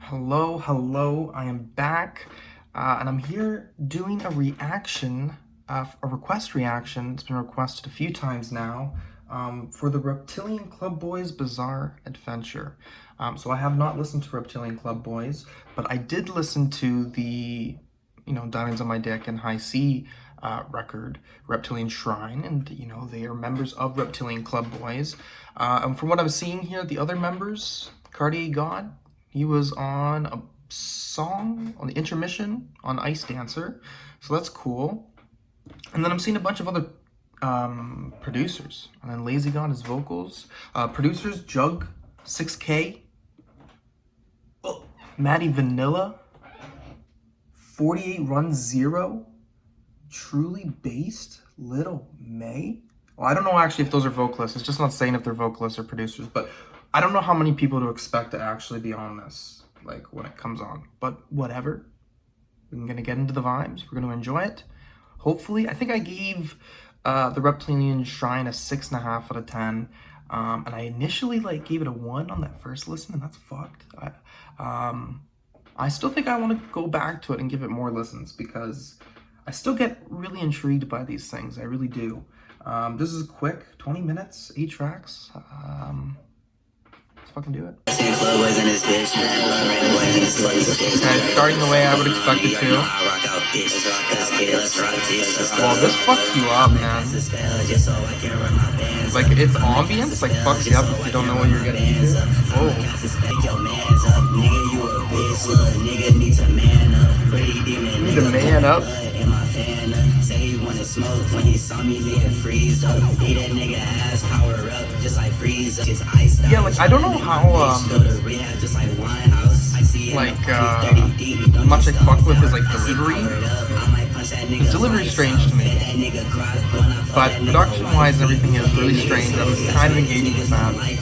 Hello, I am back, and I'm here doing a reaction, a request reaction. It's been requested a few times now, for the Reptilian Club Boyz Bizzare Adventure. So I have not listened to Reptilian Club Boyz, but I did listen to the, Diamonds on My Dick and High C record, Reptilian Shrine, and, they are members of Reptilian Club Boyz. And from what I'm seeing here, the other members, Cartier God, he was on a song on the intermission on Ice Dancer, so that's cool. And then I'm seeing a bunch of other producers. And then Lazy God, his vocals. Producers, Jug, 6K, Maddie Vanilla, 48 Run Zero, Truly Based, Little May. Well, I don't know actually if those are vocalists. It's just not saying if they're vocalists or producers, but I don't know how many people to expect to actually be on this, like, when it comes on. But whatever. We're going to get into the vibes. We're going to enjoy it. Hopefully. I think I gave the Reptilian Shrine a 6.5 out of 10. And I initially, gave it a 1 on that first listen, and that's fucked. I still think I want to go back to it and give it more listens, because I still get really intrigued by these things. I really do. This is quick, 20 minutes, 8 tracks. Let's fucking do it. Okay, starting the way I would expect it to. Well, this fucks you up, man. Like, its ambience, fucks you up if you don't know what you're getting into. Whoa. Need to man up. When he saw me freeze up, that nigga ass power up, just like freeze up. Yeah, I don't know how much I fuck with his delivery. His delivery's strange to me, but production-wise, everything is really strange. I'm kind of engaging with that. My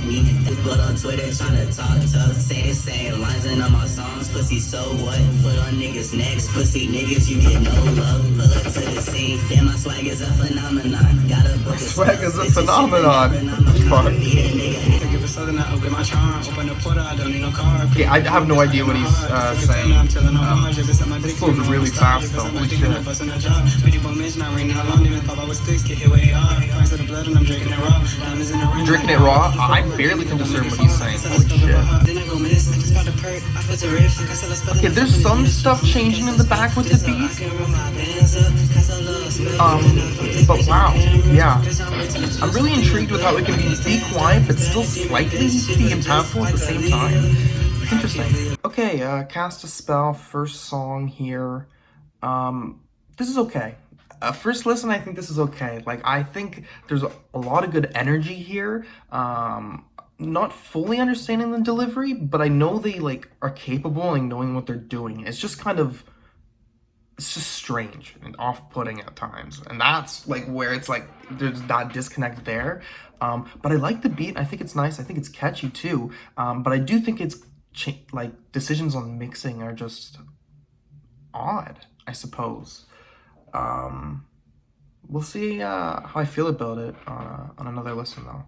swag is a phenomenon. Fuck. Okay, I have no idea what he's saying. This flows really fast though. Holy shit. I'm drinking it raw? I barely can discern what he's saying. Holy shit. Okay, there's some stuff changing in the back with the beat. But wow, yeah. I'm really intrigued with how it can be quiet but still slightly be impactful at the same time. It's interesting. Okay, Cast a Spell, first song here. This is okay. First listen, I think this is okay. I think there's a lot of good energy here. Not fully understanding the delivery, but I know they, are capable and knowing what they're doing. It's just it's just strange and off-putting at times. And that's, where it's, there's that disconnect there. But I like the beat. I think it's nice. I think it's catchy, too. But I do think it's, decisions on mixing are just odd, I suppose. We'll see how I feel about it on another listen, though.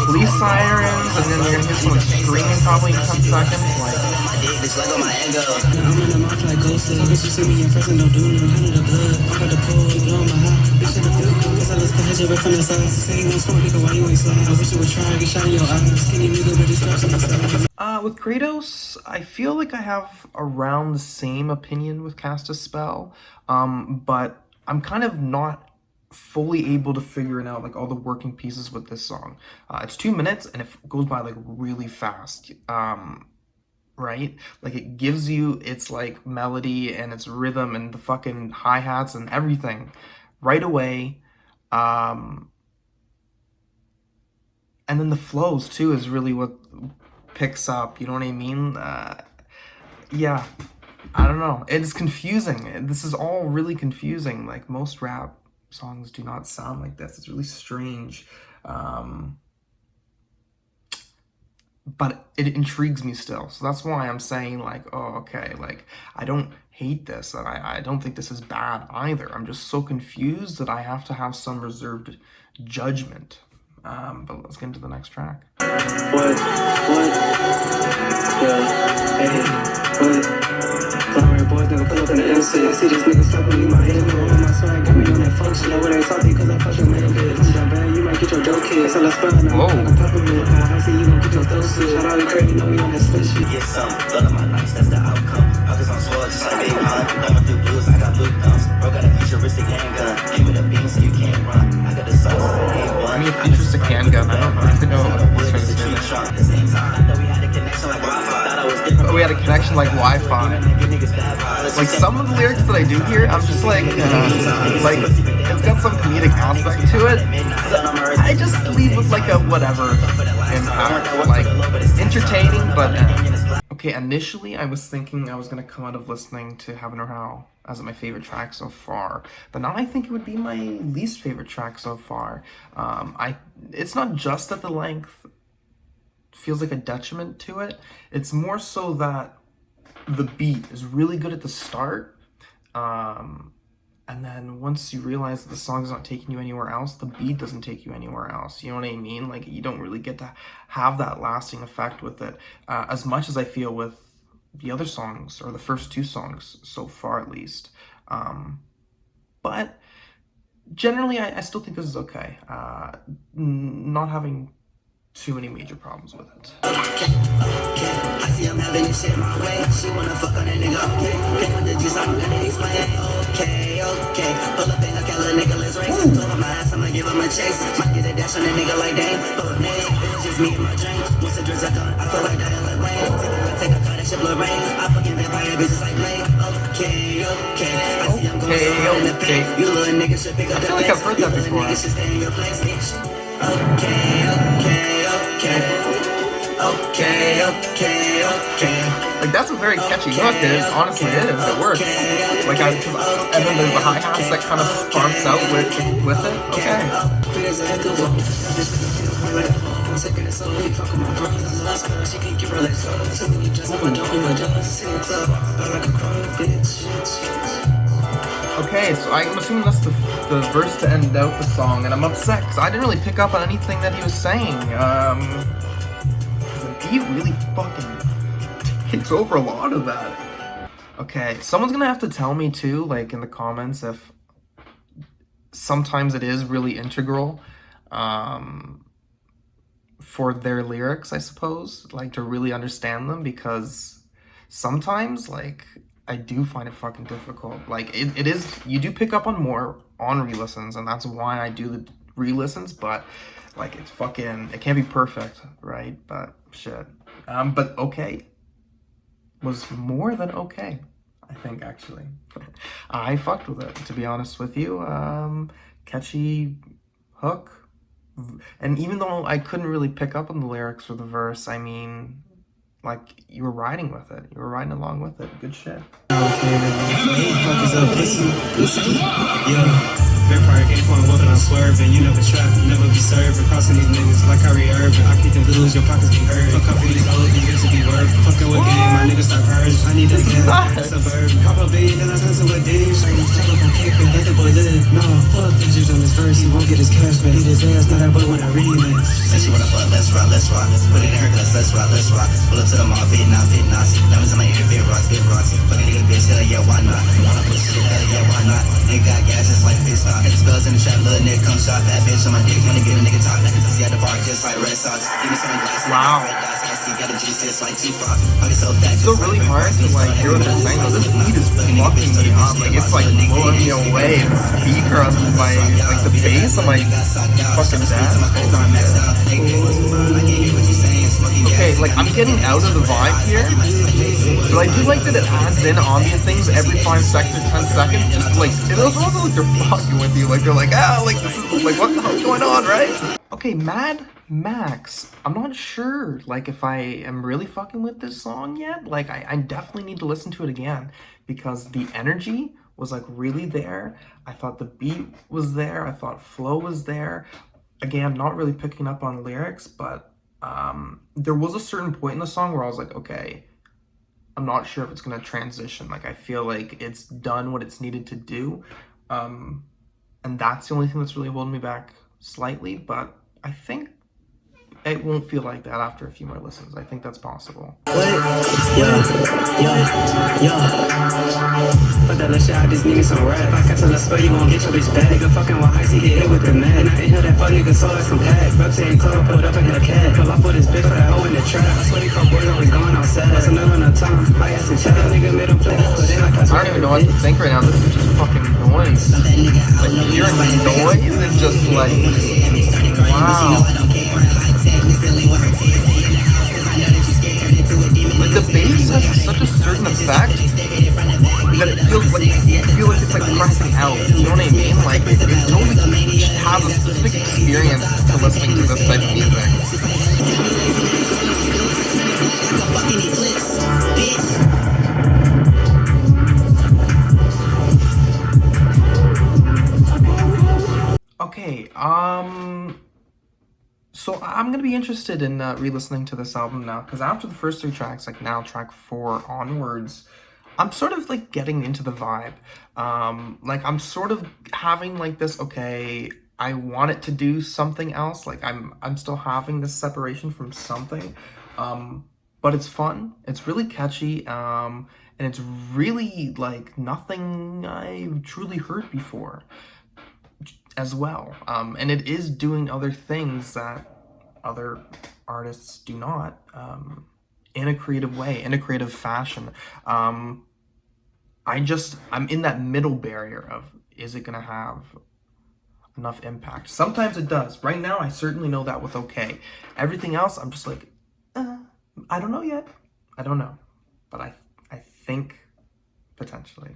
Police sirens, and then you're gonna hear someone screaming probably in 10 seconds. With Kratos, I feel like I have around the same opinion with Cast a Spell, but I'm kind of not fully able to figure it out, all the working pieces with this song. It's 2 minutes and it goes by really fast, right? It gives you its melody and its rhythm and the fucking hi-hats and everything right away, and then the flows too is really what picks up, you know what I mean? Yeah, I don't know, it's confusing. This is all really confusing. Most rap songs do not sound like this. It's really strange. but it intrigues me still. So that's why I'm saying like, oh, okay, like I don't hate this, and I don't think this is bad either. I'm just so confused that I have to have some reserved judgment. But let's get into the next track. What? Yeah. Hey. Flower boys never pull up in the MC. See these niggas talking me, my head low on my swag. Got me on that function. Know what ain't salty, cause I fuck your man, bitch. I'm down bad, you might get your dope kids. So let's spell it. I'm poppin' with I see you gon' get your throat slit. Shout out to Craig, you know we on that split shit. Get some, blood on my nights, that's the outcome. Pockets on sword, just like Big Pun. Diamond through blues, I got blue thumbs. Bro got a futuristic handgun. Give me the beam so you can't run. I got the sauce, I mean, futuristic handgun, I don't really know what I'm trying to say there. at the same time, I thought we had a connection like Wi-Fi. Thought I was different. Oh, we had a connection like Wi-Fi. Like some of the lyrics that I do hear, I'm just like it's got some comedic aspect to it. I just leave with like a whatever impact, like entertaining, but okay. Initially, I was thinking I was gonna come out of listening to Heaver Hell as my favorite track so far, but now I think it would be my least favorite track so far. It's not just that the length feels like a detriment to it. It's more so that the beat is really good at the start, and then once you realize that the song's not taking you anywhere else, the beat doesn't take you anywhere else. You know what I mean? Like, you don't really get to have that lasting effect with it, as much as I feel with the other songs, or the first two songs so far at least. But generally, I still think this is okay. Not having too many major problems with it. I see I'm having this shit my way. She wanna fuck on that nigga. Pick with the juice, I'm gonna explain. Okay. Pull up in a little nigga, let's race. Told him my ass, I'ma give him a chase. Might get a dash on that nigga like dang. Full names, it was just me and my drink. Once the drinks are done, I feel like that like rain. Take a car, that shit blood rain. I fucking vampire bitches like Blade. Okay. I see I'm going so in the paint. You little nigga should pick up the I feel like I've heard that before. Niggas should stay in your place, bitch. Okay. Like, that's a very catchy hook. It is, honestly, it is. It works. Like, and then there's the hi-hats that kind of sparks out with it. Okay. Okay, so I'm assuming that's the verse to end out the song, and I'm upset because I didn't really pick up on anything that he was saying. The beat really fucking takes over a lot of that. Okay, someone's gonna have to tell me too, like in the comments, if sometimes it is really integral for their lyrics, I suppose, like to really understand them, because sometimes, like, I do find it fucking difficult. Like, it is, you do pick up on more on re-listens, and that's why I do the re-listens, but like, it's fucking, it can't be perfect, right? But shit. But okay was more than okay, I think, actually. I fucked with it, to be honest with you. Catchy hook. And even though I couldn't really pick up on the lyrics or the verse, I mean, like, you were riding with it. You were riding along with it. Good shit. Vampire game point, walking on swerving. You never trap, you never be served. Crossing these niggas like Kyrie Irving. I keep them lose, your pockets be hurt. Fuck up for these old niggas to be worth. Fucking with game, my niggas start purge. I need that gas, that's a verb. Cop a beat, then I turn to a dish. Like, tell up on kick, but let the boy live. No, fuck bitches on this verse. He won't get his cash, but eat his ass. Not that boy when I remix. Say she wanna fuck, let's rock. Put it in her glass, let's rock. Pull up to the mall, fit knots. Diamonds in my ear, big rocks. Fucking nigga bitch, hell yeah, why not? Wanna push shit, hell yeah, why not? Nigga got gas, just like fit stock. Spells in the trap, little nigga come shot. That bitch on my dick, wanna get a nigga top. See at the bar, just like Red Sox. Give me some glasses. Wow. Got a juice, it's like T-Frog. Pocket so fat, It's still really hard to, like, hear what they're saying, though. This beat is fucking me up. Like, it's, like, blowing me away. The speaker on my, like, the bass, I'm like, fucking dead. Okay, like, I'm getting out of the vibe here, but I do like that it adds in ambient things every 5 seconds or 10 seconds, just, like, it also like they're fucking with you, like, they're like, like, this is, like, what the hell's going on, right? Okay, Mad Max, I'm not sure, like, if I am really fucking with this song yet. Like, I definitely need to listen to it again, because the energy was, like, really there. I thought the beat was there. I thought flow was there. Again, not really picking up on lyrics, but there was a certain point in the song where I was like, okay, I'm not sure if it's gonna transition. Like, I feel like it's done what it's needed to do, and that's the only thing that's really holding me back slightly. But I think it won't feel like that after a few more listens. I think that's possible. But that shit out, this nigga some rap. I can tell I swear you won't get your bitch back. Nigga fucking with icy, hit it with the mag. I ain't hear that fuck nigga saw it from pack. Reptilian club, pulled up and hit a cat. Pull up with his bitch for that hoe in the trap. I swear you fuck boys always going outside. That's another on the tongue. I got some chat, nigga made him play. But then like I don't even know what to think right now. This is just fucking noise. Like, hearing the noise is just like, wow. Like, the bass has such a certain effect that it feels like, it's like pressing out. You know what I mean? Like, it totally has a specific experience to listening to this type of music. Okay, so I'm gonna be interested in re-listening to this album now, because after the first 3 tracks, like now track 4 onwards, I'm sort of like getting into the vibe. Like, I'm sort of having like this, okay, I want it to do something else. Like, I'm still having this separation from something, but it's fun. It's really catchy, and it's really like nothing I've truly heard before as well. And it is doing other things that other artists do not, in a creative way, in a creative fashion. I'm in that middle barrier of, is it gonna have enough impact? Sometimes it does. Right now, I certainly know that with Okay. Everything else, I'm just like, I don't know yet. I don't know. But I think potentially.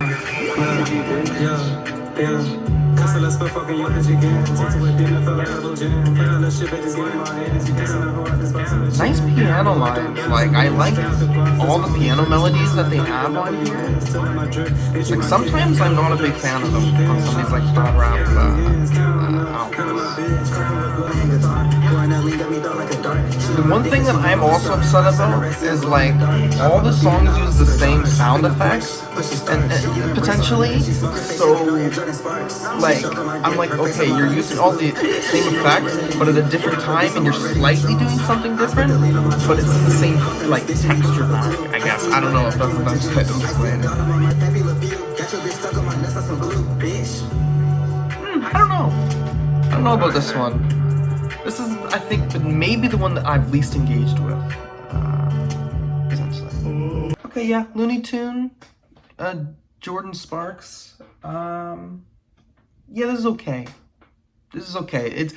Nice piano lines. Like, I like all the piano melodies that they have on here. Like, sometimes I'm not a big fan of them on some of these like pop rap albums. The one thing that I'm also upset about is like all the songs use the same sound effects and potentially, so like I'm like, okay, you're using all the same effects but at a different time and you're slightly doing something different, but it's in the same like texture pack, I guess. I don't know if that's the best way to explain it. I don't know about this one. This is, I think, maybe the one that I've least engaged with, essentially. Okay, yeah, Looney Tune, Jordan Sparks. Yeah, this is okay. This is okay. It's,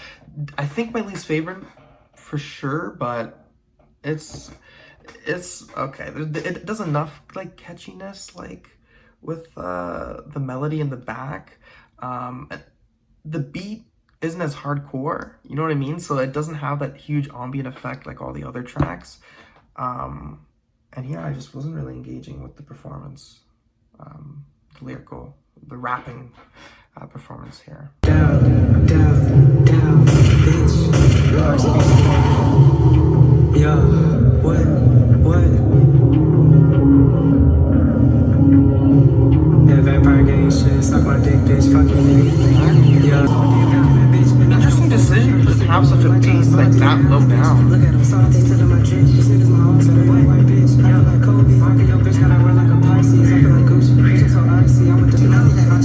I think, my least favorite for sure, but it's okay. It does enough like catchiness, like with the melody in the back. The beat isn't as hardcore, you know what I mean? So it doesn't have that huge ambient effect like all the other tracks. And yeah, I just wasn't really engaging with the performance, the lyrical, the rapping performance here. Down, bitch. Yeah, what? That vampire game shit, suck my dick, bitch, fucking nigga. Yeah. Interesting decision to have such a bass like that low down. Look at him, salty to my drink. This nigga's my home, so the white bitch. I feel like Kobe, marking your bitch, gotta run like a Pisces. I feel like Gucci, bitch, so icy. I'm with the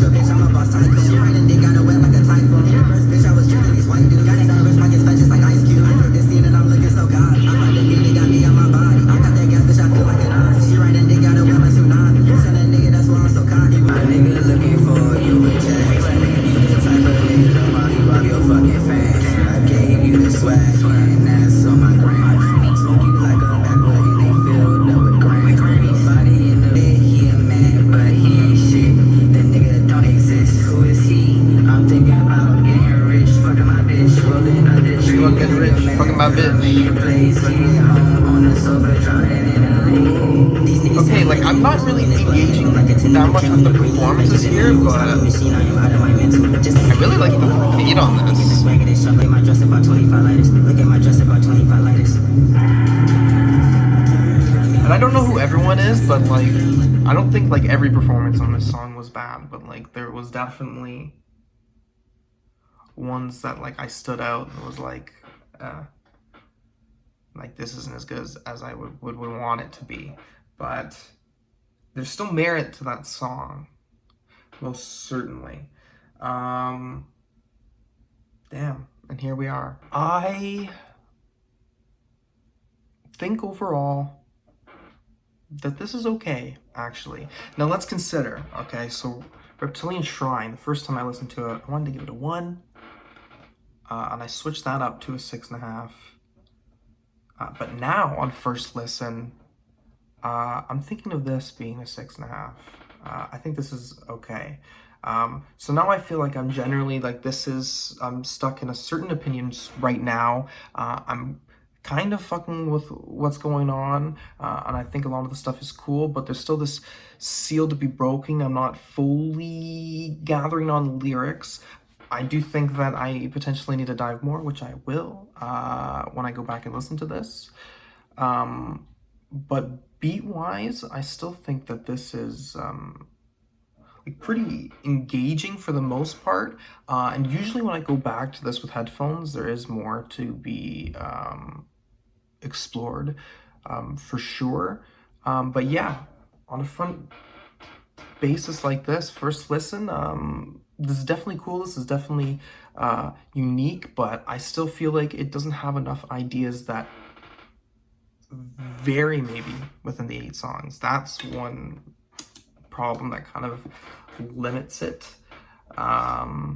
bitch, I'm a boss tycoon. She right and they got a wet like a typhoon. The first bitch I was drinking these white dudes. Got in that rich pockets fat just like Ice Cube. I hit this scene and I'm looking so god. I'm like the beat, they got me on my body. I got that gas, bitch, I feel like an ox. She right and they got a wet like tsunami. Send that nigga, that's why I'm so cocky. My nigga looking for you with checks. You the type of nigga that money rob your fucking fans. I gave you the swag and that's on my gram. Smoke you like a backwood and they filled up with grams. Nobody in the bed, he a man, but he ain't shit. That nigga don't exist. Who is he? I'm thinking about getting rich, fucking my bitch, rolling on the tree. Fucking rich, fucking my bitch. Place, he home on the sofa, drowning in the lean. Okay, like, I'm not really engaging that much with the performances here, but I really like the beat on this. And I don't know who everyone is, but, like, I don't think, like, every performance on this song was bad, but, like, there was definitely ones that, like, I stood out and was like, this isn't as good as I would want it to be. But there's still merit to that song, most certainly. Damn, and here we are. I think overall that this is okay, actually. Now let's consider, okay, so Reptilian Shrine, the first time I listened to it, I wanted to give it a 1, and I switched that up to a 6.5. But now, on first listen, I'm thinking of this being a 6.5. I think this is okay. So now I feel like I'm generally, like, I'm stuck in a certain opinion right now. I'm kind of fucking with what's going on, and I think a lot of the stuff is cool, but there's still this seal to be broken. I'm not fully gathering on lyrics. I do think that I potentially need to dive more, which I will when I go back and listen to this. But beat-wise, I still think that this is like pretty engaging for the most part. And usually when I go back to this with headphones, there is more to be explored for sure. But yeah, on a front basis like this, first listen, this is definitely cool. This is definitely unique, but I still feel like it doesn't have enough ideas that vary maybe within the 8 songs. That's one problem that kind of limits it. But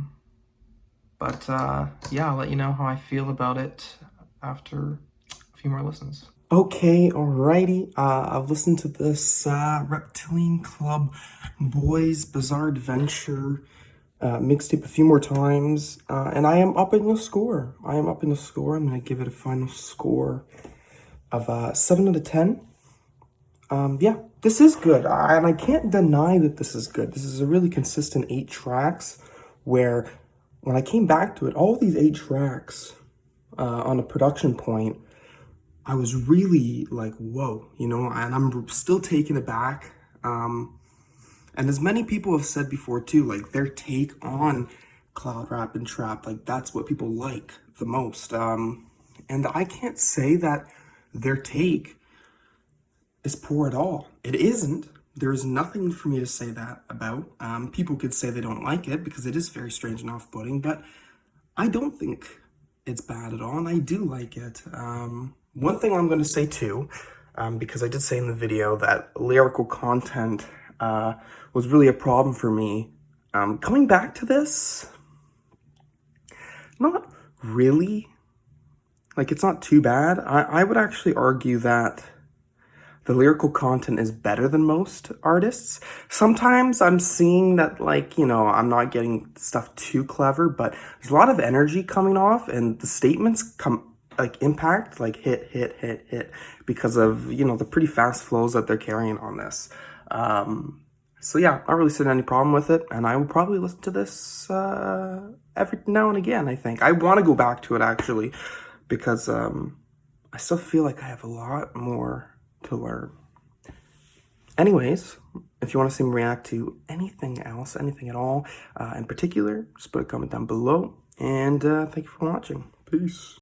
yeah, I'll let you know how I feel about it after a few more listens. Okay, alrighty. I've listened to this Reptilian Club Boyz Bizzare Adventure mixtape a few more times, and I am upping the score. I'm going to give it a final score of 7 out of 10. Yeah, this is good, and I can't deny that this is good. This is a really consistent 8 tracks, where when I came back to it, all these 8 tracks on a production point, I was really like, whoa, you know, and I'm still taken aback. And as many people have said before too, like, their take on cloud rap and trap, like, that's what people like the most. And I can't say that their take is poor at all. It isn't. There's nothing for me to say that about. People could say they don't like it because it is very strange and off-putting, but I don't think it's bad at all, and I do like it. One thing I'm going to say too, because I did say in the video that lyrical content was really a problem for me. Coming back to this, not really. Like, it's not too bad. I would actually argue that the lyrical content is better than most artists. Sometimes I'm seeing that, like, you know, I'm not getting stuff too clever, but there's a lot of energy coming off, and the statements come, like, impact, like, hit, because of, you know, the pretty fast flows that they're carrying on this. So yeah, not really seeing any problem with it, and I will probably listen to this every now and again, I think. I want to go back to it, actually, because I still feel like I have a lot more to learn. Anyways, if you want to see me react to anything else, anything at all, in particular, just put a comment down below, and thank you for watching. Peace.